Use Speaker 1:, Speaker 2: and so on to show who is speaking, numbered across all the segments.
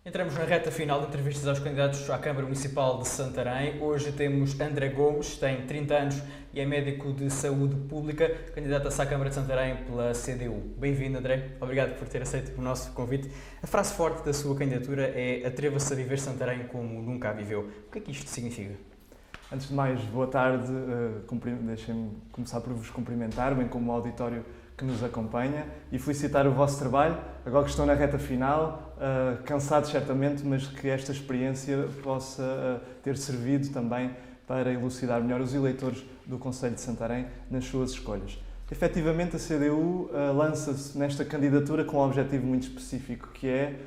Speaker 1: Entramos na reta final de entrevistas aos candidatos à Câmara Municipal de Santarém. Hoje temos André Gomes, tem 30 anos e é médico de saúde pública, candidato-se à Câmara de Santarém pela CDU. Bem-vindo, André. Obrigado por ter aceito o nosso convite. A frase forte da sua candidatura é "Atreva-se a viver Santarém como nunca a viveu". O que é que isto significa?
Speaker 2: Antes de mais, boa tarde. Deixem-me começar por vos cumprimentar, bem como o auditório que nos acompanha, e felicitar o vosso trabalho. Agora que estão na reta final, cansados certamente, mas que esta experiência possa ter servido também para elucidar melhor os eleitores do Concelho de Santarém nas suas escolhas. Efetivamente, a CDU lança-se nesta candidatura com um objetivo muito específico, que é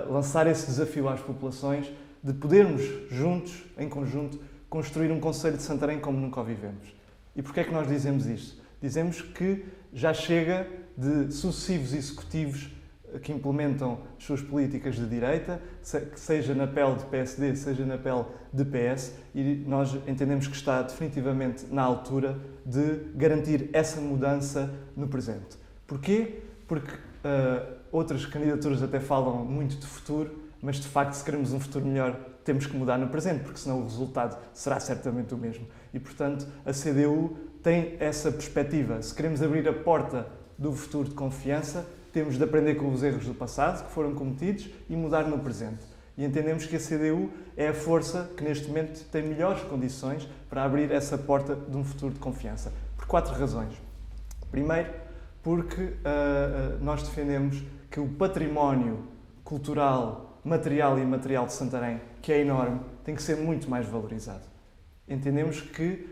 Speaker 2: lançar esse desafio às populações de podermos, juntos, em conjunto, construir um Concelho de Santarém como nunca o vivemos. E porquê é que nós dizemos isto? Dizemos que já chega de sucessivos executivos que implementam as suas políticas de direita, seja na pele de PSD, seja na pele de PS, e nós entendemos que está definitivamente na altura de garantir essa mudança no presente. Porquê? Porque outras candidaturas até falam muito de futuro, mas de facto, se queremos um futuro melhor, temos que mudar no presente, porque senão o resultado será certamente o mesmo. E, portanto, a CDU tem essa perspectiva. Se queremos abrir a porta do futuro de confiança, temos de aprender com os erros do passado que foram cometidos e mudar no presente. E entendemos que a CDU é a força que neste momento tem melhores condições para abrir essa porta de um futuro de confiança. Por 4 razões. Primeiro, porque nós defendemos que o património cultural, material e imaterial de Santarém, que é enorme, tem que ser muito mais valorizado. Entendemos que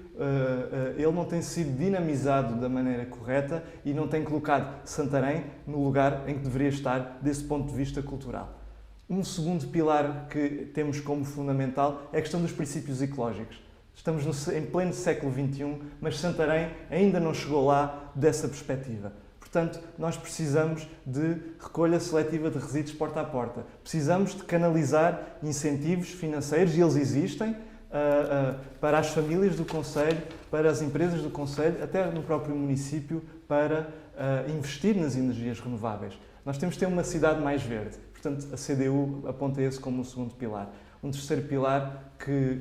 Speaker 2: ele não tem sido dinamizado da maneira correta e não tem colocado Santarém no lugar em que deveria estar desse ponto de vista cultural. Um segundo pilar que temos como fundamental é a questão dos princípios ecológicos. Estamos em pleno século XXI, mas Santarém ainda não chegou lá dessa perspectiva. Portanto, nós precisamos de recolha seletiva de resíduos porta a porta. Precisamos de canalizar incentivos financeiros, e eles existem, para as famílias do Concelho, para as empresas do Concelho, até no próprio município, para investir nas energias renováveis. Nós temos de ter uma cidade mais verde. Portanto, a CDU aponta esse como um segundo pilar. Um terceiro pilar que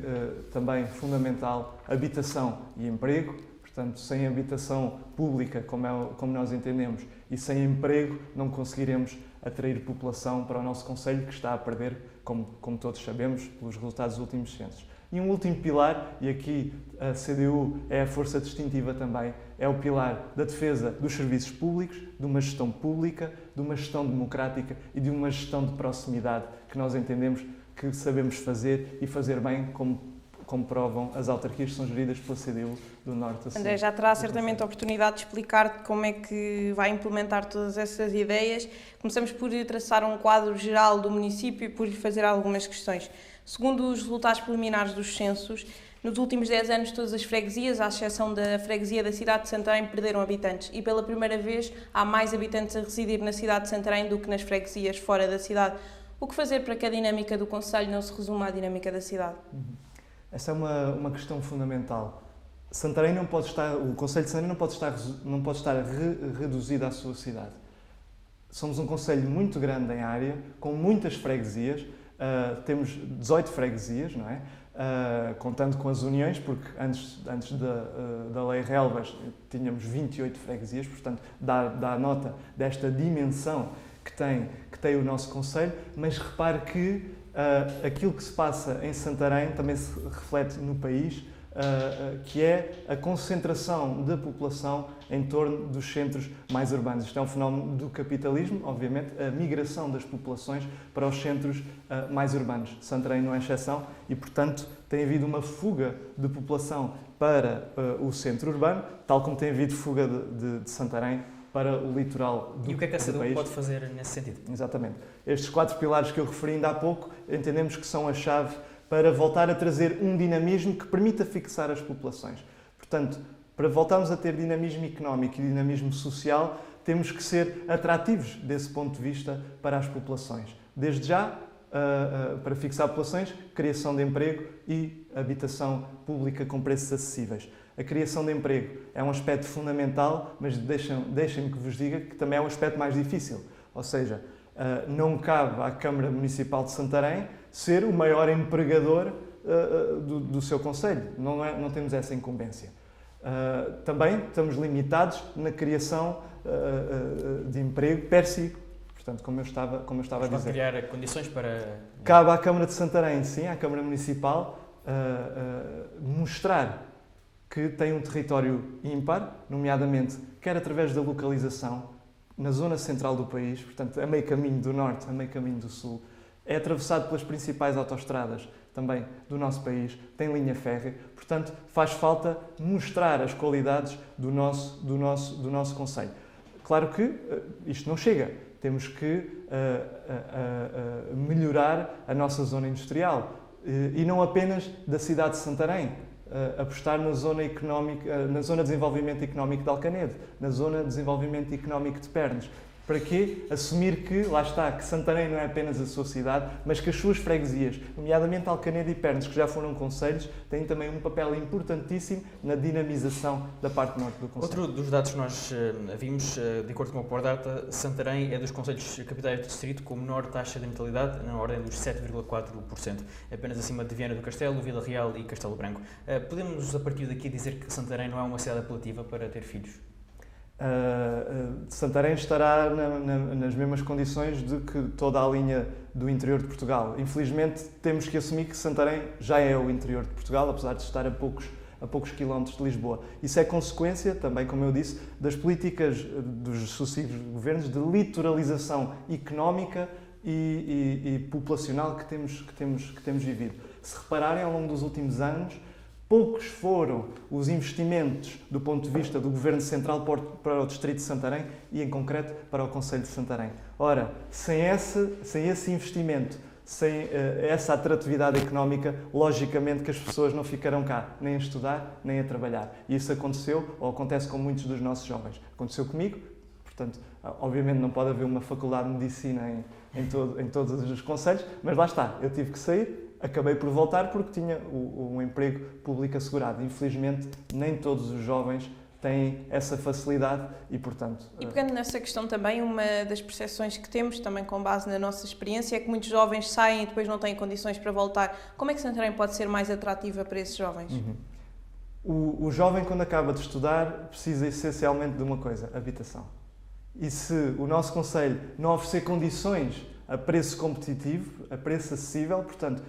Speaker 2: também é fundamental, habitação e emprego. Portanto, sem habitação pública, como nós entendemos, e sem emprego, não conseguiremos atrair população para o nosso concelho, que está a perder, como todos sabemos, pelos resultados dos últimos censos. E um último pilar, e aqui a CDU é a força distintiva também, é o pilar da defesa dos serviços públicos, de uma gestão pública, de uma gestão democrática e de uma gestão de proximidade que nós entendemos que sabemos fazer e fazer bem, como provam as autarquias que são geridas pela CDU do Norte a Sul.
Speaker 3: André, já terá certamente a oportunidade de explicar como é que vai implementar todas essas ideias. Começamos por traçar um quadro geral do município e por lhe fazer algumas questões. Segundo os resultados preliminares dos censos, nos últimos 10 anos todas as freguesias, à exceção da freguesia da cidade de Santarém, perderam habitantes e pela primeira vez há mais habitantes a residir na cidade de Santarém do que nas freguesias fora da cidade. O que fazer para que a dinâmica do concelho não se resuma à dinâmica da cidade?
Speaker 2: Essa é uma questão fundamental. Santarém não pode estar, o Concelho de Santarém não pode estar reduzido à sua cidade. Somos um concelho muito grande em área, com muitas freguesias. Temos 18 freguesias, não é? Contando com as uniões, porque antes da Lei Relvas tínhamos 28 freguesias, portanto dá nota desta dimensão que tem o nosso concelho, mas repare que aquilo que se passa em Santarém também se reflete no país, que é a concentração da população em torno dos centros mais urbanos. Isto é um fenómeno do capitalismo, obviamente, a migração das populações para os centros mais urbanos. Santarém não é exceção e, portanto, tem havido uma fuga de população para o centro urbano, tal como tem havido fuga de Santarém para o litoral do país.
Speaker 1: E o que é que a CDU pode fazer nesse sentido?
Speaker 2: Exatamente. Estes 4 pilares que eu referi ainda há pouco, entendemos que são a chave para voltar a trazer um dinamismo que permita fixar as populações. Portanto, para voltarmos a ter dinamismo económico e dinamismo social, temos que ser atrativos desse ponto de vista para as populações. Desde já, para fixar populações, criação de emprego e habitação pública com preços acessíveis. A criação de emprego é um aspecto fundamental, mas deixem-me que vos diga que também é um aspecto mais difícil. Ou seja, Não cabe à Câmara Municipal de Santarém ser o maior empregador do seu concelho. Não temos essa incumbência. Também estamos limitados na criação de emprego per si. Portanto, como eu estava a dizer.
Speaker 1: Criar condições para...
Speaker 2: Cabe à Câmara de Santarém, sim, à Câmara Municipal, mostrar que tem um território ímpar, nomeadamente quer através da localização, na zona central do país, portanto, a meio caminho do norte, a meio caminho do sul, é atravessado pelas principais autoestradas também do nosso país, tem linha férrea, portanto, faz falta mostrar as qualidades do nosso concelho. Claro que isto não chega, temos que melhorar a nossa zona industrial e não apenas da cidade de Santarém, apostar na zona económica, na zona de desenvolvimento económico de Alcanedo, na zona de desenvolvimento económico de Pernes. Para quê? Assumir que, lá está, que Santarém não é apenas a sua cidade, mas que as suas freguesias, nomeadamente Alcanedo e Pernes, que já foram concelhos, têm também um papel importantíssimo na dinamização da parte norte do concelho.
Speaker 1: Outro dos dados que nós vimos, de acordo com a Pordata, Santarém é dos concelhos capitais do distrito com menor taxa de natalidade, na ordem dos 7,4%, apenas acima de Viana do Castelo, Vila Real e Castelo Branco. Podemos, a partir daqui, dizer que Santarém não é uma cidade apelativa para ter filhos?
Speaker 2: Santarém estará nas mesmas condições de que toda a linha do interior de Portugal. Infelizmente, temos que assumir que Santarém já é o interior de Portugal, apesar de estar a poucos quilómetros de Lisboa. Isso é consequência, também, como eu disse, das políticas dos sucessivos governos de litoralização económica e populacional que temos vivido. Se repararem, ao longo dos últimos anos, poucos foram os investimentos do ponto de vista do Governo Central para o Distrito de Santarém e, em concreto, para o Concelho de Santarém. Ora, sem esse investimento, sem essa atratividade económica, logicamente que as pessoas não ficarão cá, nem a estudar, nem a trabalhar. E isso aconteceu, ou acontece com muitos dos nossos jovens. Aconteceu comigo, portanto, obviamente não pode haver uma faculdade de medicina em todos os concelhos, mas lá está, eu tive que sair. Acabei por voltar porque tinha um emprego público assegurado. Infelizmente, nem todos os jovens têm essa facilidade e, portanto...
Speaker 3: E pegando nessa questão também, uma das percepções que temos, também com base na nossa experiência, é que muitos jovens saem e depois não têm condições para voltar. Como é que Santarém pode ser mais atrativa para esses jovens?
Speaker 2: O jovem, quando acaba de estudar, precisa essencialmente de uma coisa, habitação. E se o nosso concelho não oferecer condições a preço competitivo, a preço acessível, portanto,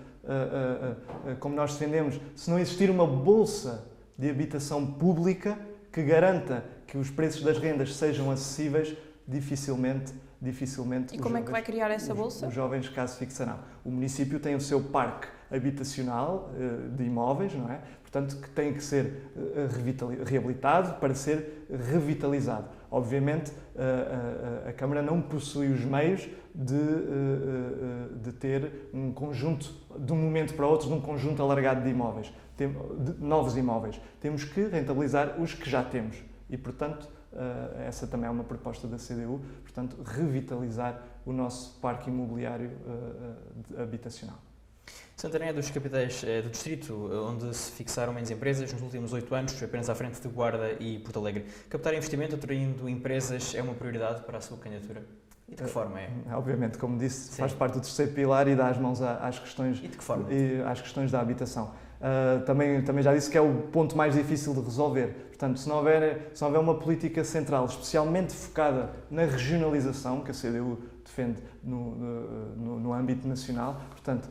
Speaker 2: como nós defendemos, se não existir uma bolsa de habitação pública que garanta que os preços das rendas sejam acessíveis, dificilmente
Speaker 3: E como é que vai criar essa bolsa?
Speaker 2: Os jovens cá se fixarão. O município tem o seu parque habitacional de imóveis, não é? Portanto, que tem que ser reabilitado para ser revitalizado. Obviamente, a Câmara não possui os meios de ter um conjunto, de um momento para outro, de um conjunto alargado de imóveis, de novos imóveis. Temos que rentabilizar os que já temos e, portanto, essa também é uma proposta da CDU, portanto, revitalizar o nosso parque imobiliário habitacional.
Speaker 1: Santarém é dos capitais do distrito onde se fixaram menos empresas nos últimos 8 anos, apenas à frente de Guarda e Porto Alegre. Captar investimento atraindo empresas é uma prioridade para a sua candidatura? E de que forma é?
Speaker 2: Obviamente, como disse,
Speaker 1: Sim.
Speaker 2: faz parte do terceiro pilar e dá as mãos às questões,
Speaker 1: E de que forma?
Speaker 2: Às questões da habitação. Também já disse que é o ponto mais difícil de resolver. Portanto, se não houver uma política central especialmente focada na regionalização, que a CDU defende no âmbito nacional, portanto,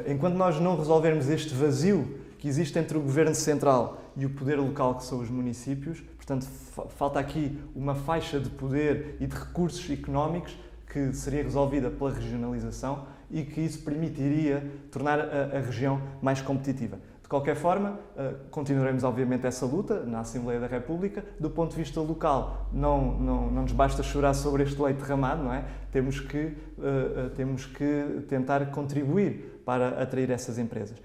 Speaker 2: enquanto nós não resolvermos este vazio que existe entre o Governo Central e o poder local, que são os municípios, portanto, falta aqui uma faixa de poder e de recursos económicos que seria resolvida pela regionalização e que isso permitiria tornar a região mais competitiva. De qualquer forma, continuaremos obviamente essa luta na Assembleia da República. Do ponto de vista local, não nos basta chorar sobre este leite derramado, não é? Temos que tentar contribuir para atrair essas empresas.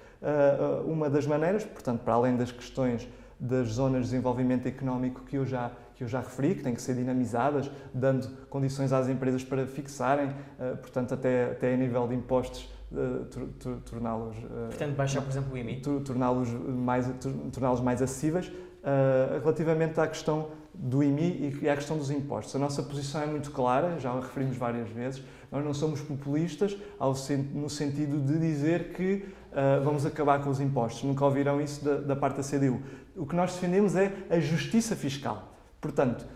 Speaker 2: Uma das maneiras, portanto, para além das questões das zonas de desenvolvimento económico que eu já referi, que têm que ser dinamizadas, dando condições às empresas para fixarem, portanto, até a nível de impostos, torná-los...
Speaker 1: Portanto, baixar, por exemplo, o IMI?
Speaker 2: Torná-los mais acessíveis. relativamente à questão do IMI e à questão dos impostos. A nossa posição é muito clara, já a referimos várias vezes. Nós não somos populistas no sentido de dizer que vamos acabar com os impostos. Nunca ouviram isso da parte da CDU. O que nós defendemos é a justiça fiscal. Portanto,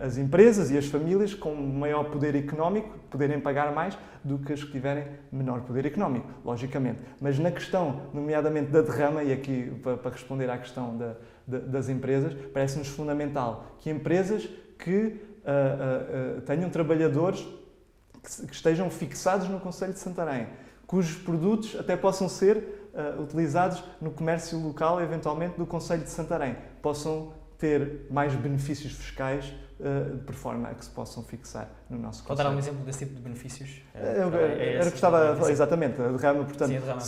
Speaker 2: as empresas e as famílias com maior poder económico poderem pagar mais do que as que tiverem menor poder económico, logicamente. Mas na questão, nomeadamente da derrama, e aqui para responder à questão das empresas, parece-nos fundamental que empresas que tenham trabalhadores que estejam fixados no Concelho de Santarém, cujos produtos até possam ser utilizados no comércio local, eventualmente, do Concelho de Santarém, possam ter mais benefícios fiscais por forma a que se possam fixar no nosso concelho.
Speaker 1: Pode dar um exemplo desse tipo de benefícios?
Speaker 2: Era o que estava a falar, exatamente, a derrama. Portanto,
Speaker 1: sim, a derrama,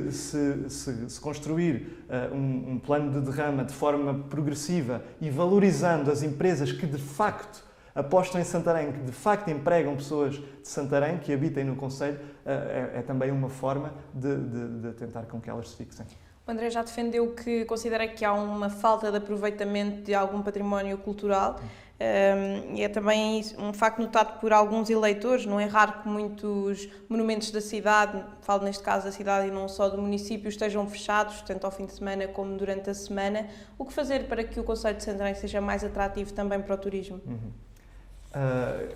Speaker 2: se construir um plano de derrama de forma progressiva e valorizando as empresas que de facto apostam em Santarém, que de facto empregam pessoas de Santarém, que habitem no concelho, é também uma forma de tentar com que elas se fixem.
Speaker 3: O André já defendeu que considera que há uma falta de aproveitamento de algum património cultural e é também um facto notado por alguns eleitores. Não é raro que muitos monumentos da cidade, falo neste caso da cidade e não só do município, estejam fechados, tanto ao fim de semana como durante a semana. O que fazer para que o concelho de Santarém seja mais atrativo também para o turismo?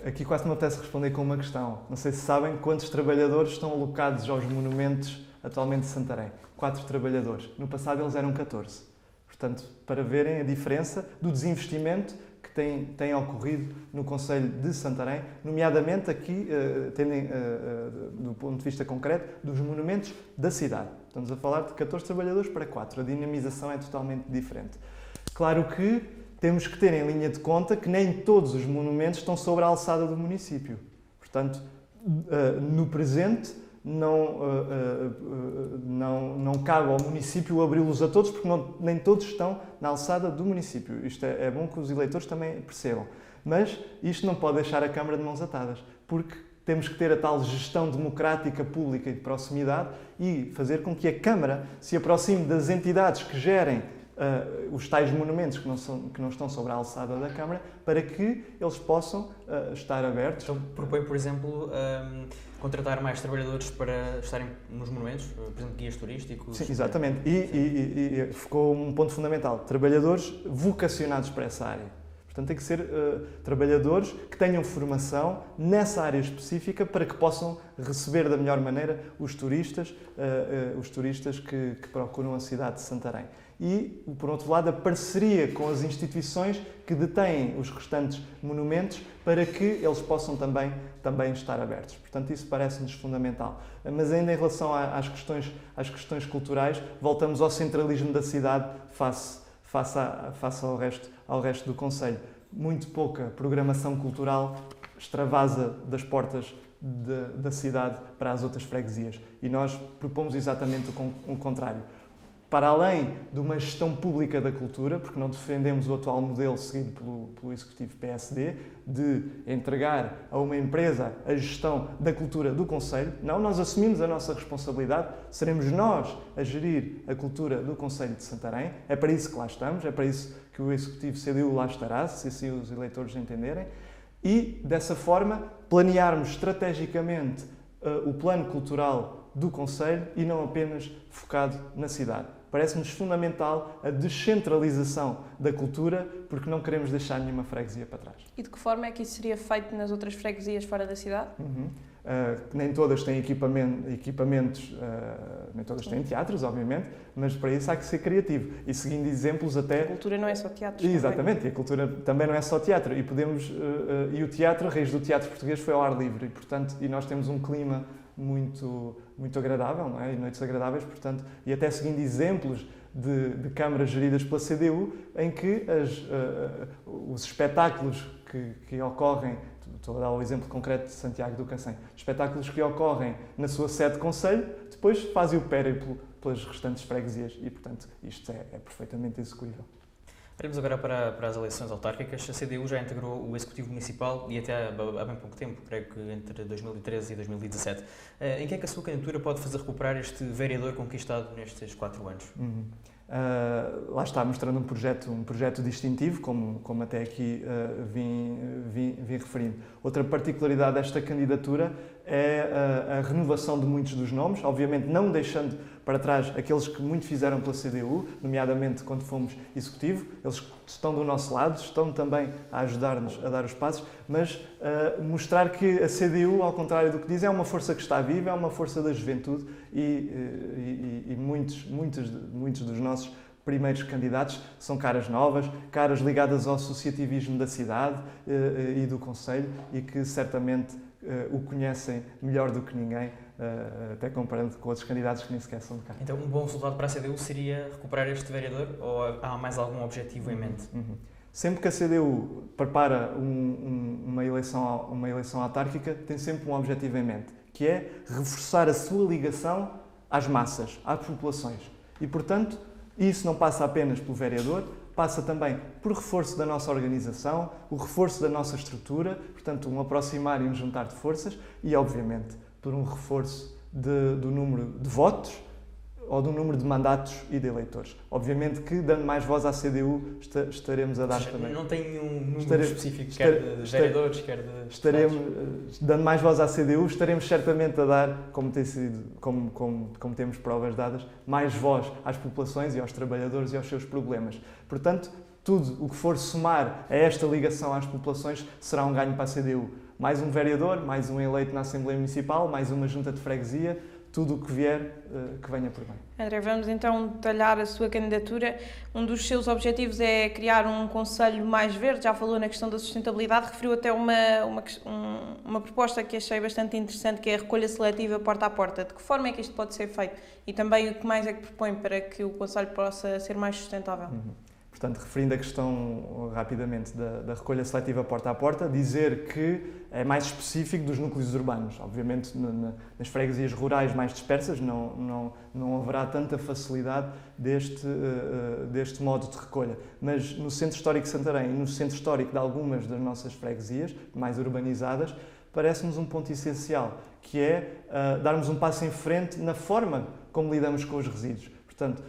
Speaker 2: Aqui quase me apetece responder com uma questão. Não sei se sabem quantos trabalhadores estão alocados aos monumentos atualmente de Santarém. 4 trabalhadores. No passado eles eram 14. Portanto, para verem a diferença do desinvestimento que tem ocorrido no concelho de Santarém, nomeadamente aqui, do ponto de vista concreto, dos monumentos da cidade. Estamos a falar de 14 trabalhadores para 4. A dinamização é totalmente diferente. Claro que temos que ter em linha de conta que nem todos os monumentos estão sobre a alçada do município. Portanto, no presente, não cabe ao município abri-los a todos, porque nem todos estão na alçada do município. Isto é bom que os eleitores também percebam. Mas isto não pode deixar a Câmara de mãos atadas, porque temos que ter a tal gestão democrática, pública e de proximidade e fazer com que a Câmara se aproxime das entidades que gerem os tais monumentos que não estão sobre a alçada da Câmara, para que eles possam estar abertos.
Speaker 1: Então propõe, por exemplo, contratar mais trabalhadores para estarem nos monumentos, por exemplo, guias turísticos?
Speaker 2: Sim, exatamente. E ficou um ponto fundamental. Trabalhadores vocacionados para essa área. Portanto, tem que ser trabalhadores que tenham formação nessa área específica para que possam receber da melhor maneira os turistas que procuram a cidade de Santarém. E, por outro lado, a parceria com as instituições que detêm os restantes monumentos para que eles possam também estar abertos. Portanto, isso parece-nos fundamental. Mas ainda em relação às questões culturais, voltamos ao centralismo da cidade face ao resto do concelho. Muito pouca programação cultural extravasa das portas da cidade para as outras freguesias. E nós propomos exatamente o contrário. Para além de uma gestão pública da cultura, porque não defendemos o atual modelo seguido pelo Executivo PSD, de entregar a uma empresa a gestão da cultura do concelho. Não, nós assumimos a nossa responsabilidade, seremos nós a gerir a cultura do concelho de Santarém. É para isso que lá estamos, é para isso que o Executivo CDU lá estará, se assim os eleitores entenderem. E, dessa forma, planearmos estrategicamente o plano cultural do concelho e não apenas focado na cidade. Parece-nos fundamental a descentralização da cultura, porque não queremos deixar nenhuma freguesia para trás.
Speaker 3: E de que forma é que isso seria feito nas outras freguesias fora da cidade?
Speaker 2: Nem todas têm equipamentos, nem todas têm teatros, obviamente, mas para isso há que ser criativo. E seguindo exemplos até...
Speaker 3: A cultura não é só teatro.
Speaker 2: Exatamente, e a cultura também não é só teatro. E o teatro, a raiz do teatro português foi ao ar livre, e nós temos um clima muito agradável, não é? E noites agradáveis, portanto, e até seguindo exemplos de câmaras geridas pela CDU, em que os espetáculos que ocorrem, estou a dar o exemplo concreto de Santiago do Cacém, espetáculos que ocorrem na sua sede de concelho, depois fazem o périplo pelas restantes freguesias e, portanto, isto é perfeitamente execuível.
Speaker 1: Olhamos agora para as eleições autárquicas. A CDU já integrou o Executivo Municipal e até há bem pouco tempo, creio que entre 2013 e 2017. Em que é que a sua candidatura pode fazer recuperar este vereador conquistado nestes 4 anos?
Speaker 2: Lá está, mostrando um projeto distintivo, como até aqui vim referindo. Outra particularidade desta candidatura é a renovação de muitos dos nomes, obviamente não deixando para trás aqueles que muito fizeram pela CDU, nomeadamente quando fomos executivo. Eles estão do nosso lado, estão também a ajudar-nos a dar os passos, mas mostrar que a CDU, ao contrário do que dizem, é uma força que está viva, é uma força da juventude e muitos dos nossos primeiros candidatos são caras novas, caras ligadas ao associativismo da cidade e do concelho e que certamente o conhecem melhor do que ninguém, até comparando com outros candidatos que nem sequer são de cá.
Speaker 1: Então, um bom resultado para a CDU seria recuperar este vereador ou há mais algum objetivo em mente?
Speaker 2: Sempre que a CDU prepara uma eleição autárquica, tem sempre um objetivo em mente, que é reforçar a sua ligação às massas, às populações. E, portanto, isso não passa apenas pelo vereador, passa também por reforço da nossa organização, o reforço da nossa estrutura, portanto, um aproximar e um juntar de forças e, obviamente, por um reforço do número de votos ou do número de mandatos e de eleitores. Obviamente que, dando mais voz à CDU, estaremos a dar também.
Speaker 1: Não tem nenhum número específico, quer de vereadores, quer de...
Speaker 2: Dando mais voz à CDU, estaremos certamente a dar, como temos provas dadas, mais voz às populações e aos trabalhadores e aos seus problemas. Portanto, tudo o que for somar a esta ligação às populações será um ganho para a CDU. Mais um vereador, mais um eleito na Assembleia Municipal, mais uma junta de freguesia, tudo o que vier, que venha por bem.
Speaker 3: André, vamos então detalhar a sua candidatura. Um dos seus objetivos é criar um concelho mais verde, já falou na questão da sustentabilidade, referiu até uma proposta que achei bastante interessante, que é a recolha seletiva porta a porta. De que forma é que isto pode ser feito? E também o que mais é que propõe para que o concelho possa ser mais sustentável?
Speaker 2: Portanto, referindo a questão rapidamente da recolha seletiva porta a porta, dizer que é mais específico dos núcleos urbanos. Obviamente, nas freguesias rurais mais dispersas não haverá tanta facilidade deste modo de recolha. Mas no Centro Histórico de Santarém e no Centro Histórico de algumas das nossas freguesias, mais urbanizadas, parece-nos um ponto essencial, que é darmos um passo em frente na forma como lidamos com os resíduos. Portanto,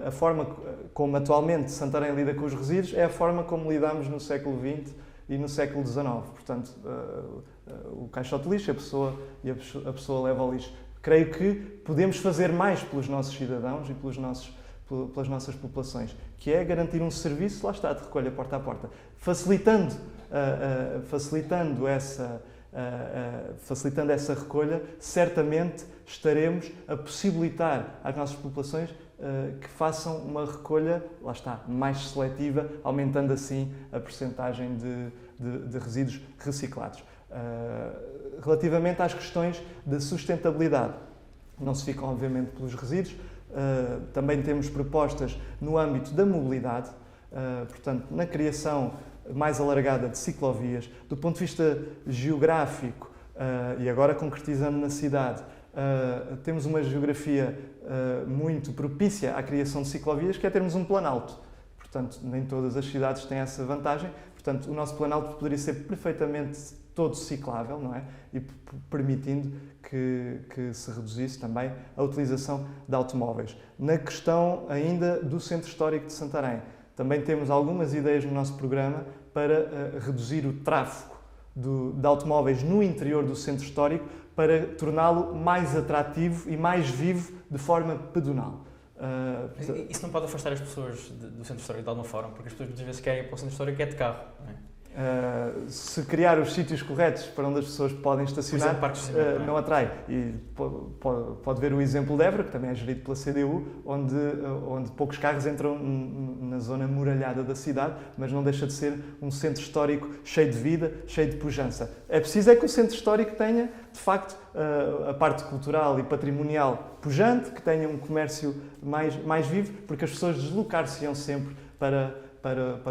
Speaker 2: a forma como atualmente Santarém lida com os resíduos é a forma como lidamos no século XX e no século XIX. Portanto, o caixote de lixo, a pessoa leva ao lixo. Creio que podemos fazer mais pelos nossos cidadãos e pelas nossas populações, que é garantir um serviço, lá está, de recolha porta a porta, facilitando essa recolha, certamente estaremos a possibilitar às nossas populações que façam uma recolha, lá está, mais seletiva, aumentando assim a percentagem de resíduos reciclados. Relativamente às questões da sustentabilidade, não se ficam obviamente pelos resíduos, também temos propostas no âmbito da mobilidade, portanto, na criação mais alargada de ciclovias, do ponto de vista geográfico e agora concretizando na cidade, temos uma geografia muito propícia à criação de ciclovias, que é termos um planalto. Portanto, nem todas as cidades têm essa vantagem. Portanto, o nosso planalto poderia ser perfeitamente todo ciclável, não é? E permitindo que se reduzisse também a utilização de automóveis. Na questão ainda do Centro Histórico de Santarém, também temos algumas ideias no nosso programa para reduzir o tráfego de automóveis no interior do Centro Histórico, para torná-lo mais atrativo e mais vivo de forma pedonal.
Speaker 1: Isso não pode afastar as pessoas do Centro Histórico de alguma forma, porque as pessoas muitas vezes querem ir para o Centro Histórico de carro, não é?
Speaker 2: Se criar os sítios corretos para onde as pessoas podem estacionar, não atrai. E pode ver o exemplo de Évora, que também é gerido pela CDU, onde poucos carros entram na zona muralhada da cidade, mas não deixa de ser um centro histórico cheio de vida, cheio de pujança. É preciso que o centro histórico tenha, de facto, a parte cultural e patrimonial pujante, que tenha um comércio mais vivo, porque as pessoas deslocar-se-iam sempre para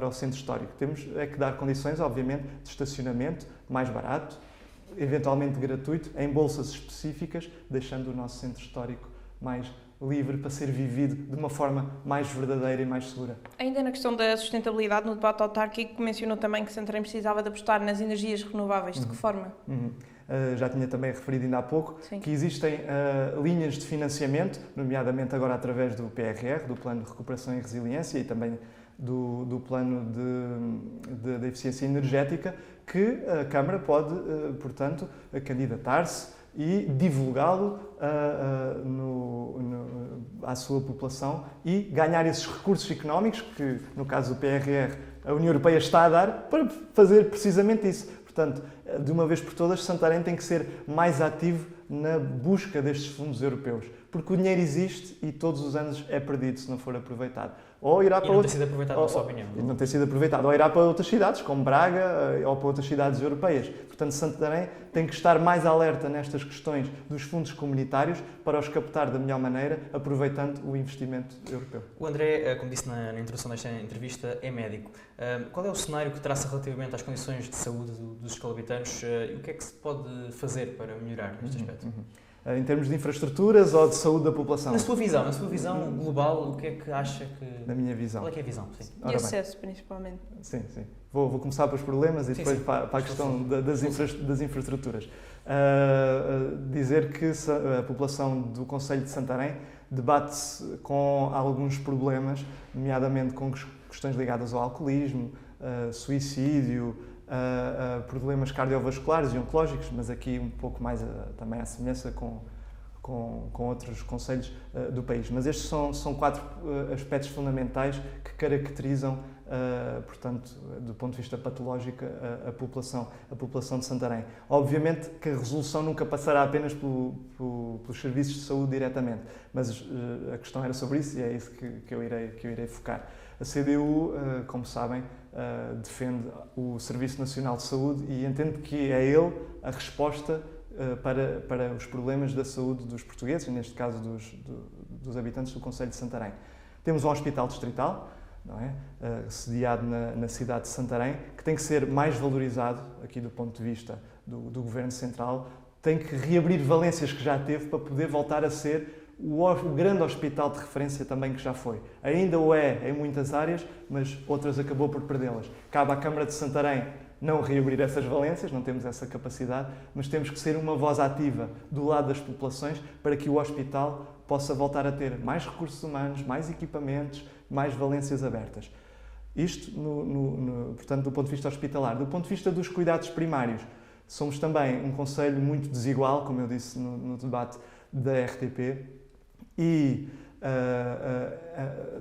Speaker 2: o centro histórico. Temos que dar condições, obviamente, de estacionamento mais barato, eventualmente gratuito, em bolsas específicas, deixando o nosso centro histórico mais livre para ser vivido de uma forma mais verdadeira e mais segura.
Speaker 3: Ainda na questão da sustentabilidade, no debate autárquico, mencionou também que Santarém precisava de apostar nas energias renováveis. De que forma?
Speaker 2: já tinha também referido ainda há pouco,
Speaker 3: Sim.
Speaker 2: que existem linhas de financiamento, nomeadamente agora através do PRR, do Plano de Recuperação e Resiliência, e também do Plano de Eficiência Energética, que a Câmara pode, portanto, candidatar-se e divulgá-lo à sua população e ganhar esses recursos económicos que, no caso do PRR, a União Europeia está a dar para fazer precisamente isso. Portanto, de uma vez por todas, Santarém tem que ser mais ativo na busca destes fundos europeus, porque o dinheiro existe e todos os anos é perdido se não for aproveitado. Ou irá para
Speaker 1: não tem sido aproveitado, na sua opinião.
Speaker 2: Não tem sido aproveitado. Ou irá para outras cidades, como Braga, ou para outras cidades europeias. Portanto, Santarém tem que estar mais alerta nestas questões dos fundos comunitários para os captar da melhor maneira, aproveitando o investimento europeu.
Speaker 1: O André, como disse na introdução desta entrevista, é médico. Qual é o cenário que traça relativamente às condições de saúde dos escalabitanos e o que é que se pode fazer para melhorar neste aspecto?
Speaker 2: Em termos de infraestruturas ou de saúde da população?
Speaker 1: Na sua visão global, o que é que acha que...
Speaker 2: Na minha visão.
Speaker 1: Qual é que é a visão? Sim.
Speaker 3: E acesso, principalmente.
Speaker 2: Sim. Vou começar pelos problemas e depois
Speaker 1: sim.
Speaker 2: Para a questão das infraestruturas. Dizer que a população do Concelho de Santarém debate-se com alguns problemas, nomeadamente com questões ligadas ao alcoolismo, suicídio, problemas cardiovasculares e oncológicos, mas aqui um pouco mais também à semelhança com outros concelhos do país. Mas estes são 4 aspectos fundamentais que caracterizam, portanto, do ponto de vista patológico, a população de Santarém. Obviamente que a resolução nunca passará apenas pelos serviços de saúde diretamente, mas a questão era sobre isso e é isso que eu irei focar. A CDU, como sabem, defende o Serviço Nacional de Saúde e entende que é ele a resposta para os problemas da saúde dos portugueses, neste caso dos habitantes do Concelho de Santarém. Temos um hospital distrital, não é? Sediado na cidade de Santarém, que tem que ser mais valorizado, aqui do ponto de vista do Governo Central, tem que reabrir valências que já teve para poder voltar a ser o grande hospital de referência também que já foi. Ainda o é em muitas áreas, mas outras acabou por perdê-las. Cabe à Câmara de Santarém não reabrir essas valências, não temos essa capacidade, mas temos que ser uma voz ativa do lado das populações para que o hospital possa voltar a ter mais recursos humanos, mais equipamentos, mais valências abertas. Isto, portanto, do ponto de vista hospitalar. Do ponto de vista dos cuidados primários, somos também um concelho muito desigual, como eu disse no debate da RTP, e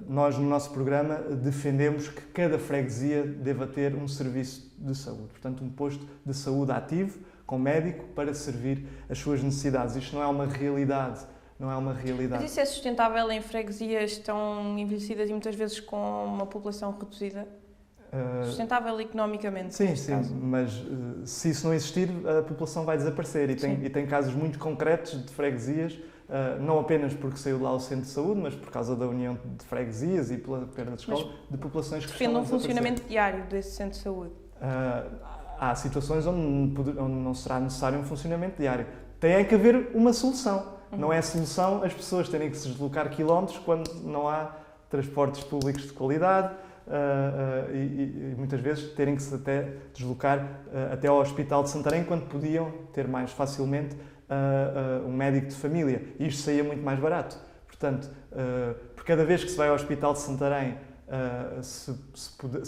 Speaker 2: nós, no nosso programa, defendemos que cada freguesia deva ter um serviço de saúde, portanto, um posto de saúde ativo, com médico, para servir as suas necessidades. Isto não é uma realidade.
Speaker 3: Mas isso é sustentável em freguesias tão envelhecidas e muitas vezes com uma população reduzida? Sustentável economicamente?
Speaker 2: Sim, mas se isso não existir, a população vai desaparecer. E tem casos muito concretos de freguesias, não apenas porque saiu de lá o centro de saúde, mas por causa da união de freguesias e pela perda de escola, de populações que estão a desaparecer.
Speaker 3: Defende um funcionamento diário desse centro de saúde?
Speaker 2: Há situações onde não será necessário um funcionamento diário. Tem que haver uma solução. Não é a solução as pessoas terem que se deslocar quilómetros quando não há transportes públicos de qualidade e muitas vezes terem que se até deslocar até ao Hospital de Santarém quando podiam ter mais facilmente um médico de família. E isto saía muito mais barato. Portanto, por cada vez que se vai ao Hospital de Santarém, se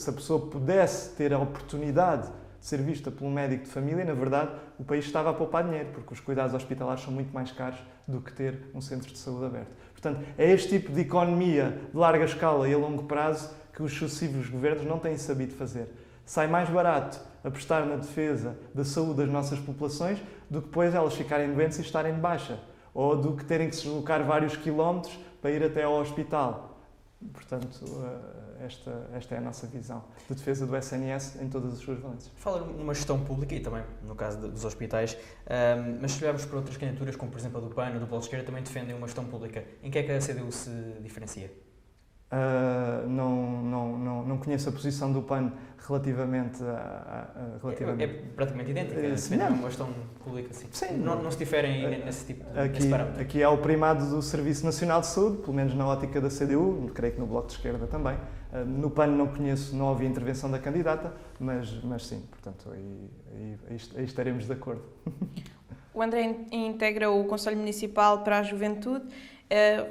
Speaker 2: a pessoa pudesse ter a oportunidade de ser vista por um médico de família, na verdade, o país estava a poupar dinheiro, porque os cuidados hospitalares são muito mais caros do que ter um centro de saúde aberto. Portanto, é este tipo de economia de larga escala e a longo prazo que os sucessivos governos não têm sabido fazer. Sai mais barato apostar na defesa da saúde das nossas populações do que depois elas ficarem doentes e estarem de baixa, ou do que terem que se deslocar vários quilómetros para ir até ao hospital. Portanto, esta é a nossa visão de defesa do SNS em todas as suas valências.
Speaker 1: Fala numa gestão pública e também no caso dos hospitais, mas se olharmos para outras candidaturas, como por exemplo a do PAN ou do Bloco de Esquerda, também defendem uma gestão pública. Em que é que a CDU se diferencia?
Speaker 2: Não conheço a posição do PAN relativamente
Speaker 1: É praticamente idêntica, é uma questão pública, sim.
Speaker 2: Sim.
Speaker 1: Não se diferem nesse tipo
Speaker 2: aqui,
Speaker 1: parâmetro.
Speaker 2: aqui há o primado do Serviço Nacional de Saúde, pelo menos na ótica da CDU, creio que no Bloco de Esquerda também. No PAN não havia intervenção da candidata, mas sim, portanto, aí estaremos de acordo.
Speaker 3: O André integra o Conselho Municipal para a Juventude.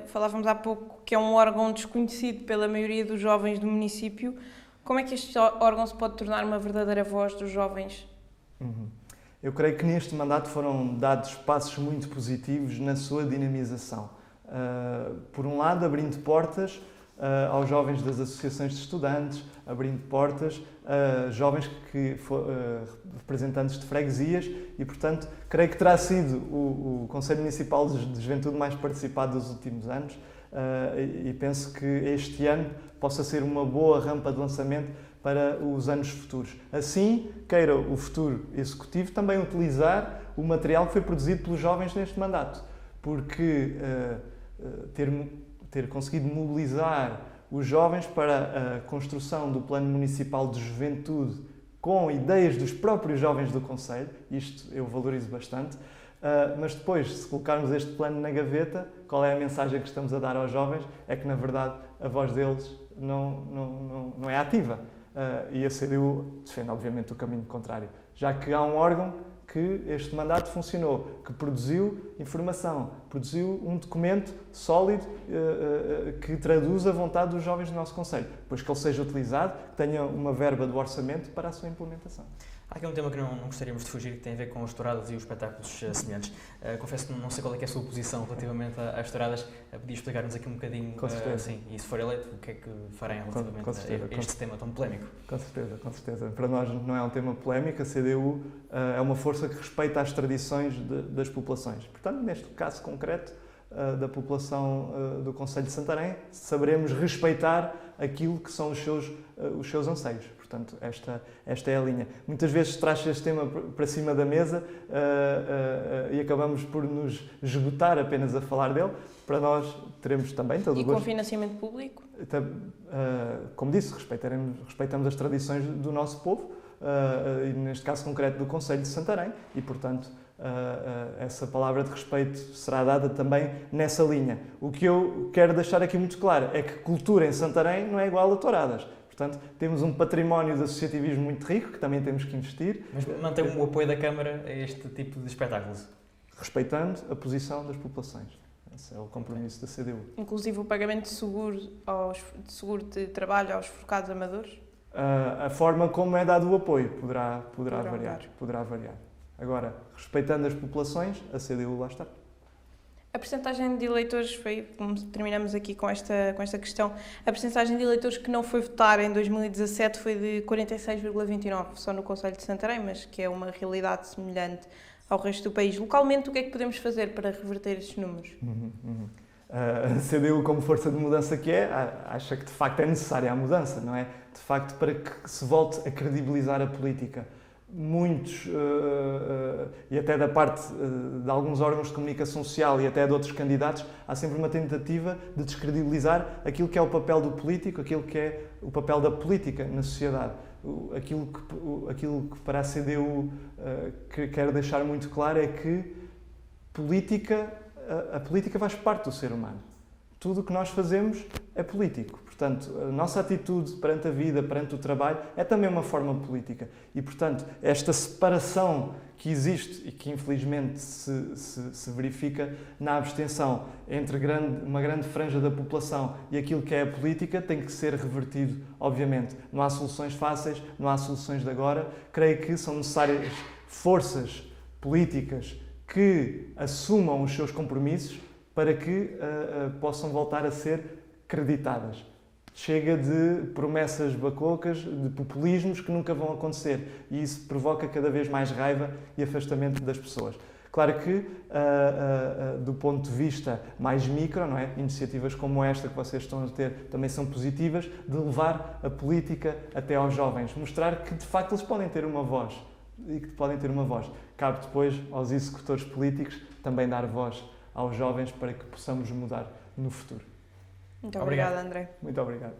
Speaker 3: Falávamos há pouco que é um órgão desconhecido pela maioria dos jovens do município. Como é que este órgão se pode tornar uma verdadeira voz dos jovens?
Speaker 2: Eu creio que neste mandato foram dados passos muito positivos na sua dinamização. Por um lado, abrindo portas aos jovens das associações de estudantes, abrindo portas a jovens representantes de freguesias e, portanto, creio que terá sido o Conselho Municipal de Juventude mais participado dos últimos anos e penso que este ano possa ser uma boa rampa de lançamento para os anos futuros. Assim, queira o futuro Executivo também utilizar o material que foi produzido pelos jovens neste mandato, porque ter conseguido mobilizar os jovens para a construção do Plano Municipal de Juventude com ideias dos próprios jovens do Conselho, isto eu valorizo bastante, mas depois, se colocarmos este plano na gaveta, qual é a mensagem que estamos a dar aos jovens? É que, na verdade, a voz deles não é ativa. E a CDU defende, obviamente, o caminho contrário, já que há um órgão que este mandato funcionou, que produziu informação, produziu um documento sólido que traduz a vontade dos jovens do nosso Conselho, depois que ele seja utilizado, que tenha uma verba do orçamento para a sua implementação.
Speaker 1: Há aqui um tema que não gostaríamos de fugir, que tem a ver com as touradas e os espetáculos semelhantes. Confesso que não sei qual é a sua posição relativamente às touradas. Podia explicar-nos aqui um bocadinho, sim, e se for eleito, o que é que farem relativamente a este tema tão polémico?
Speaker 2: Com certeza. Para nós não é um tema polémico, a CDU é uma força que respeita as tradições das populações. Portanto, neste caso concreto, da população do Concelho de Santarém, saberemos respeitar aquilo que são os seus anseios. Portanto, esta é a linha. Muitas vezes traz este tema para cima da mesa e acabamos por nos esgotar apenas a falar dele. Para nós, teremos também todo o gosto.
Speaker 3: E com financiamento público?
Speaker 2: Como disse, respeitamos as tradições do nosso povo, e neste caso concreto do Concelho de Santarém, e, portanto, essa palavra de respeito será dada também nessa linha. O que eu quero deixar aqui muito claro é que cultura em Santarém não é igual a touradas. Portanto, temos um património de associativismo muito rico que também temos que investir.
Speaker 1: Mas mantém o apoio da Câmara a este tipo de espetáculos?
Speaker 2: Respeitando a posição das populações. Esse é o compromisso da CDU.
Speaker 3: Inclusive o pagamento de seguro de trabalho aos forcados amadores?
Speaker 2: A forma como é dado o apoio poderá variar. Agora, respeitando as populações, a CDU lá está.
Speaker 3: A percentagem de eleitores, como terminamos aqui com esta questão, a percentagem de eleitores que não foi votar em 2017 foi de 46,29%, só no Concelho de Santarém, mas que é uma realidade semelhante ao resto do país. Localmente, o que é que podemos fazer para reverter estes números?
Speaker 2: A CDU, como força de mudança que é, acha que de facto é necessária a mudança, não é? De facto, para que se volte a credibilizar a política. Muitos, e até da parte de alguns órgãos de comunicação social e até de outros candidatos, há sempre uma tentativa de descredibilizar aquilo que é o papel do político, aquilo que é o papel da política na sociedade. Aquilo que para a CDU que quero deixar muito claro é que a política faz parte do ser humano. Tudo o que nós fazemos é político. Portanto, a nossa atitude perante a vida, perante o trabalho, é também uma forma política. E, portanto, esta separação que existe e que, infelizmente, se verifica na abstenção entre uma grande franja da população e aquilo que é a política, tem que ser revertido, obviamente. Não há soluções fáceis, não há soluções de agora. Creio que são necessárias forças políticas que assumam os seus compromissos para que possam voltar a ser creditadas. Chega de promessas bacocas, de populismos que nunca vão acontecer e isso provoca cada vez mais raiva e afastamento das pessoas. Claro que, do ponto de vista mais micro, não é? Iniciativas como esta que vocês estão a ter também são positivas, de levar a política até aos jovens, mostrar que de facto eles podem ter uma voz e que podem ter uma voz. Cabe depois aos executores políticos também dar voz aos jovens para que possamos mudar no futuro.
Speaker 3: Muito
Speaker 1: Obrigado.
Speaker 3: obrigada, André.
Speaker 2: Muito obrigado.